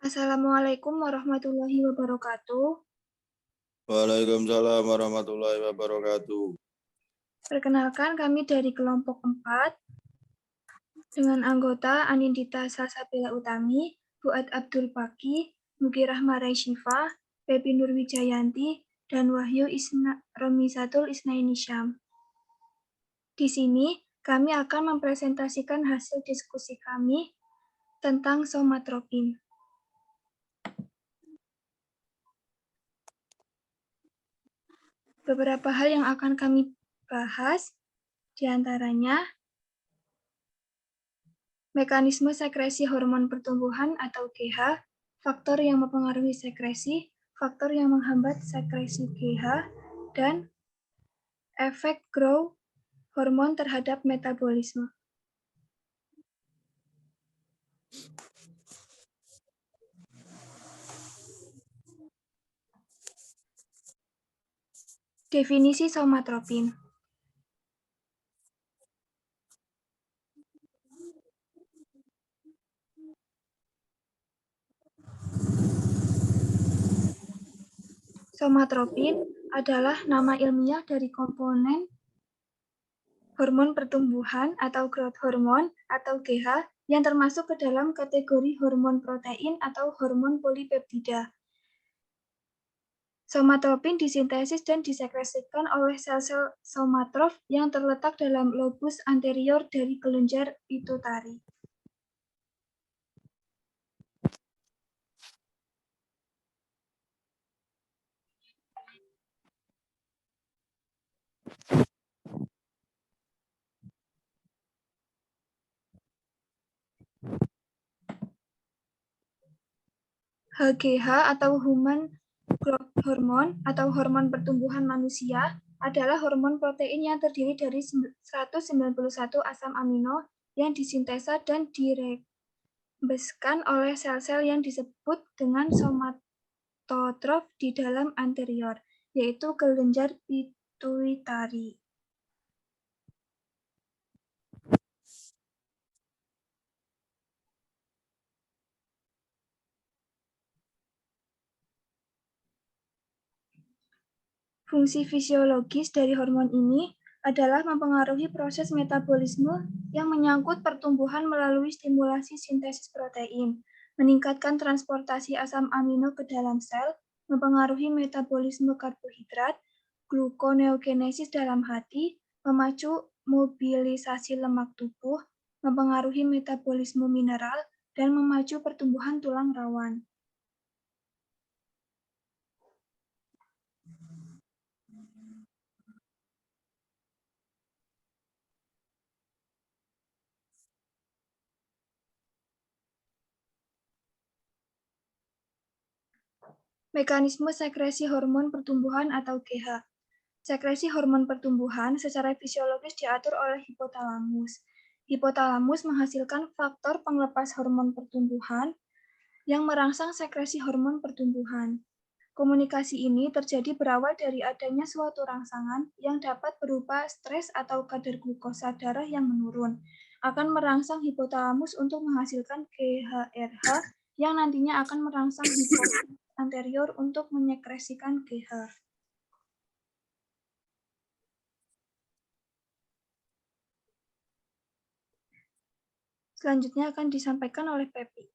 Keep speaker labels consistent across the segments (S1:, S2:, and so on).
S1: Assalamualaikum warahmatullahi wabarakatuh.
S2: Waalaikumsalam warahmatullahi wabarakatuh.
S1: Perkenalkan, kami dari kelompok 4 dengan anggota Anindita Salsabila Utami, Fuad Abdul Paki, Mugirah Marai Syifa, Pepi Nurwijayanti, dan Wahyu Romisatul Isnaini Syam. Di sini, kami akan mempresentasikan hasil diskusi kami tentang somatropin. Beberapa hal yang akan kami bahas, diantaranya mekanisme sekresi hormon pertumbuhan atau GH, faktor yang mempengaruhi sekresi, faktor yang menghambat sekresi GH, dan efek growth hormon terhadap metabolisme. Definisi somatropin. Somatropin adalah nama ilmiah dari komponen hormon pertumbuhan atau growth hormone atau GH yang termasuk ke dalam kategori hormon protein atau hormon polipeptida. Somatropin disintesis dan disekresikan oleh sel-sel somatrof yang terletak dalam lobus anterior dari kelenjar pituitari. HGH atau Human Growth Hormone atau hormon pertumbuhan manusia adalah hormon protein yang terdiri dari 191 asam amino yang disintesa dan dirembeskan oleh sel-sel yang disebut dengan somatotrof di dalam anterior, yaitu kelenjar pituitari. Fungsi fisiologis dari hormon ini adalah mempengaruhi proses metabolisme yang menyangkut pertumbuhan melalui stimulasi sintesis protein, meningkatkan transportasi asam amino ke dalam sel, mempengaruhi metabolisme karbohidrat, gluconeogenesis dalam hati, memacu mobilisasi lemak tubuh, mempengaruhi metabolisme mineral, dan memacu pertumbuhan tulang rawan. Mekanisme sekresi hormon pertumbuhan atau GH. Sekresi hormon pertumbuhan secara fisiologis diatur oleh hipotalamus. Hipotalamus menghasilkan faktor penglepas hormon pertumbuhan yang merangsang sekresi hormon pertumbuhan. Komunikasi ini terjadi berawal dari adanya suatu rangsangan yang dapat berupa stres atau kadar glukosa darah yang menurun, akan merangsang hipotalamus untuk menghasilkan GHRH yang nantinya akan merangsang hipotalamus anterior untuk menyekresikan GH. Selanjutnya akan disampaikan oleh Pepi.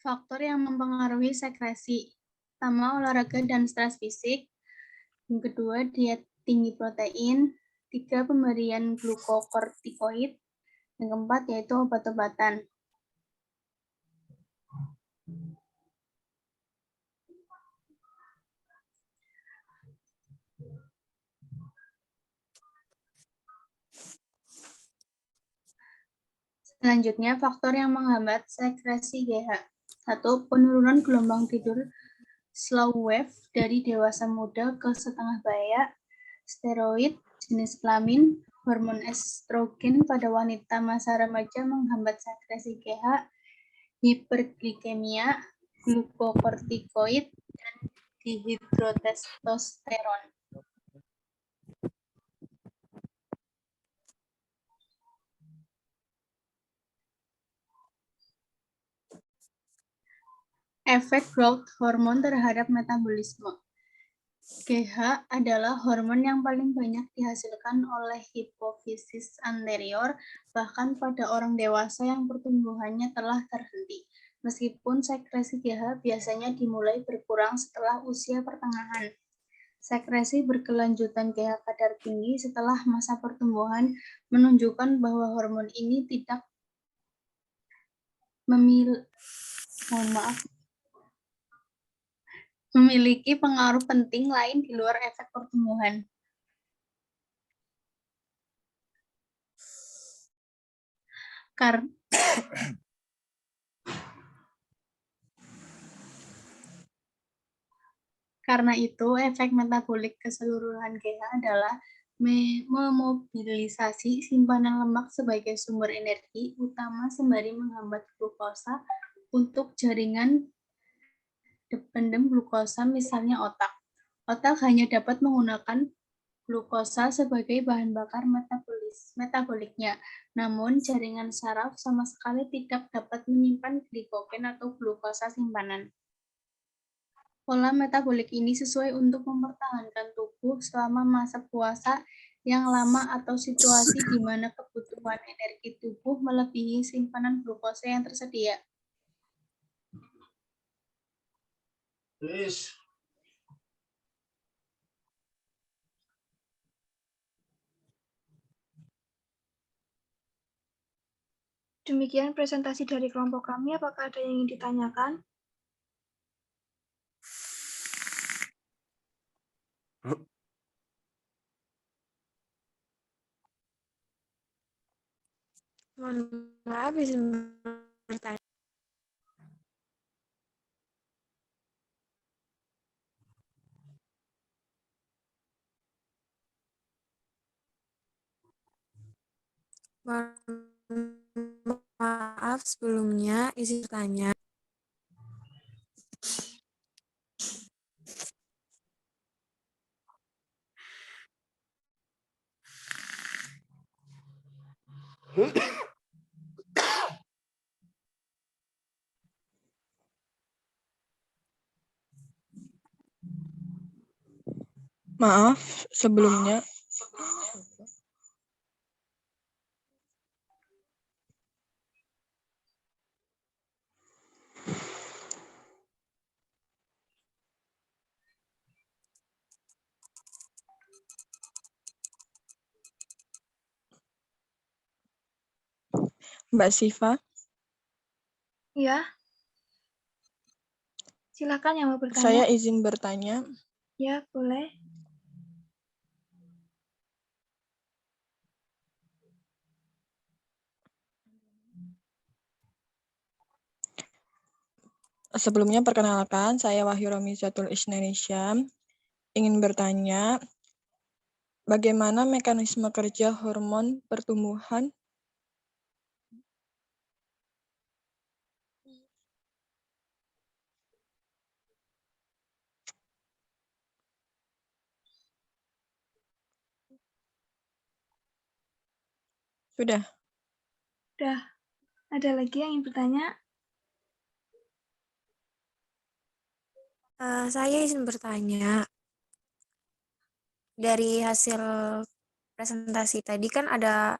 S3: Faktor yang mempengaruhi sekresi. Pertama, olahraga dan stres fisik. Yang kedua, diet tinggi protein. 3, pemberian glukokortikoid. Yang keempat, yaitu obat-obatan. Selanjutnya, faktor yang menghambat sekresi GH. 1, penurunan gelombang tidur slow wave dari dewasa muda ke setengah baya, steroid, jenis kelamin, hormon estrogen pada wanita masa remaja menghambat sekresi GH, hiperglikemia, glukokortikoid, dan dihidrotestosteron. Efek growth hormon terhadap metabolisme. GH adalah hormon yang paling banyak dihasilkan oleh hipofisis anterior, bahkan pada orang dewasa yang pertumbuhannya telah terhenti. Meskipun sekresi GH biasanya dimulai berkurang setelah usia pertengahan. Sekresi berkelanjutan GH kadar tinggi setelah masa pertumbuhan menunjukkan bahwa hormon ini tidak memiliki pengaruh penting lain di luar efek pertumbuhan. Karena itu, efek metabolik keseluruhan GH adalah memobilisasi simpanan lemak sebagai sumber energi utama sembari menghambat glukosa untuk jaringan pendem glukosa, misalnya otak. Otak hanya dapat menggunakan glukosa sebagai bahan bakar metaboliknya, namun jaringan saraf sama sekali tidak dapat menyimpan glikogen atau glukosa simpanan. Pola metabolik ini sesuai untuk mempertahankan tubuh selama masa puasa yang lama atau situasi di mana kebutuhan energi tubuh melebihi simpanan glukosa yang tersedia.
S1: Demikian presentasi dari kelompok kami. Apakah ada yang ingin ditanyakan?
S4: Mohon maaf, izin bertanya. Mohon maaf sebelumnya, izin bertanya.
S5: Maaf, sebelumnya. Mbak Siva.
S1: Ya. Silakan yang mau bertanya.
S5: Saya izin bertanya.
S1: Ya, boleh.
S5: Sebelumnya perkenalkan, saya Wahyu Romizatul Isnanisya. Ingin bertanya, bagaimana mekanisme kerja hormon pertumbuhan? Sudah.
S1: Sudah. Ada lagi yang ingin bertanya?
S4: Saya izin bertanya. Dari hasil presentasi tadi kan ada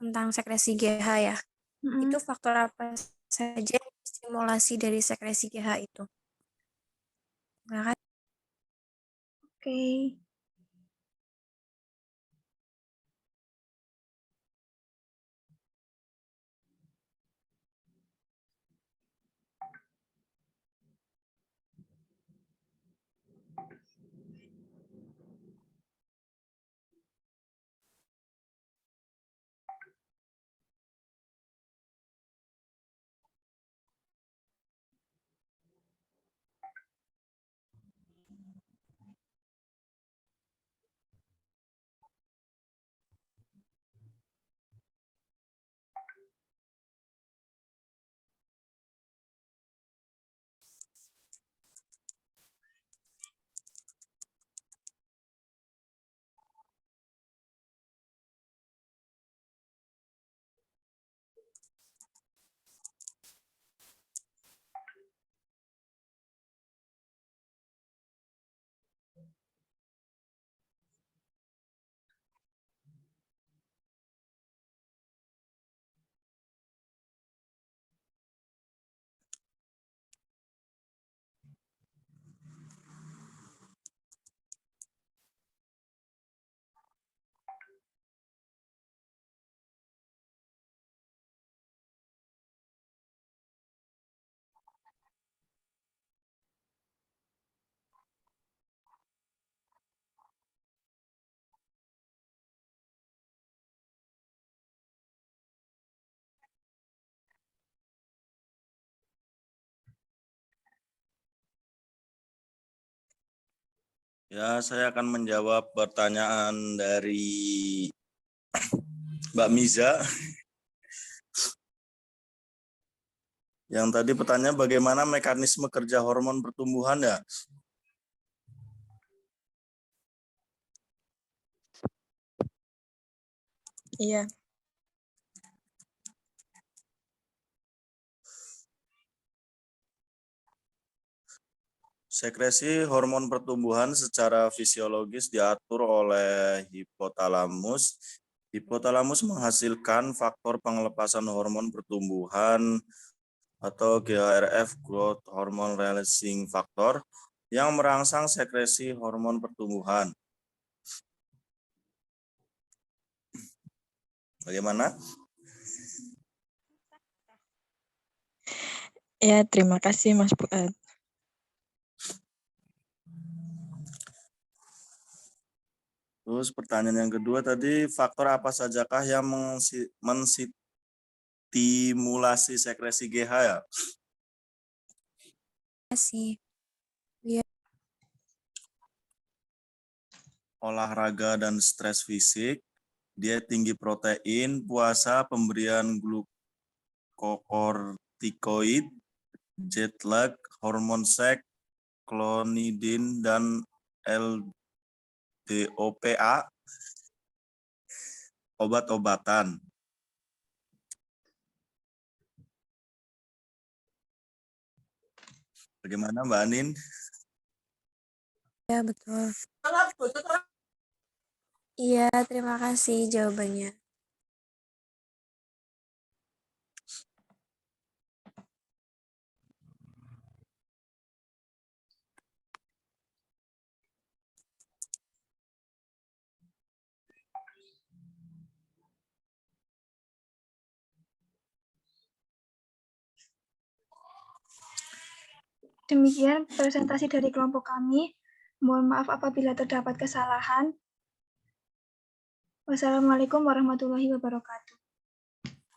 S4: tentang sekresi GH ya. Itu faktor apa saja yang stimulasi dari sekresi GH itu? Terima kasih.
S1: Oke.
S2: Ya, saya akan menjawab pertanyaan dari Mbak Miza. Yang tadi pertanyaan bagaimana mekanisme kerja hormon pertumbuhan ya?
S5: Iya.
S2: Sekresi hormon pertumbuhan secara fisiologis diatur oleh hipotalamus. Hipotalamus menghasilkan faktor pengelepasan hormon pertumbuhan atau GHRF, Growth Hormone Releasing Factor, yang merangsang sekresi hormon pertumbuhan. Bagaimana?
S5: Ya, terima kasih Mas Fuad.
S2: Terus pertanyaan yang kedua tadi, faktor apa sajakah yang menstimulasi sekresi GH ya?
S4: Kasih.
S2: Olahraga dan stres fisik, diet tinggi protein, puasa, pemberian glukokortikoid, jet lag, hormon seks, klonidin, dan LDOPA, obat-obatan. Bagaimana Mbak Anin?
S4: Ya, betul. Iya, terima kasih jawabannya.
S1: Demikian presentasi dari kelompok kami. Mohon maaf apabila terdapat kesalahan. Wassalamualaikum warahmatullahi wabarakatuh.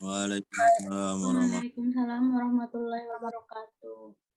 S2: Waalaikumsalam warahmatullahi wabarakatuh.
S3: Waalaikumsalam warahmatullahi wabarakatuh.